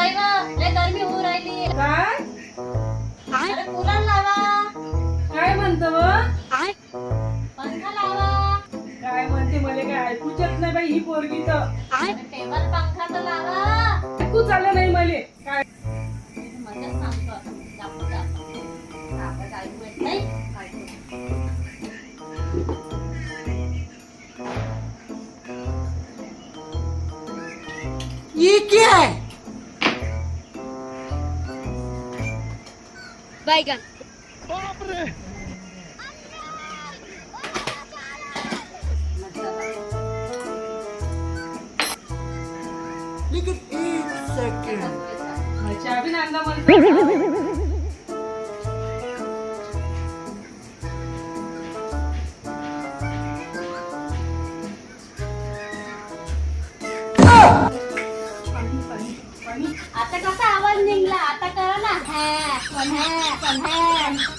बाई ग, लय गरमी होऊ राहिली. काय अरे कूलर लावा, काय म्हणतो पंखा लावा, काय म्हणते मला काय ऐकूच येत नाही बाई ही पोरगी तर अरे टेबल पंखा तर लावा. ऐकूच आलं नाही मला काय मजाच सांगतो जास्त आपण ऐकू येत नाही. ये क्या है बैगन लेकिन एक सेकंड अच्छा भी नांदा म्हणतो आता कसा आवाज निघला? आता करा ना, पण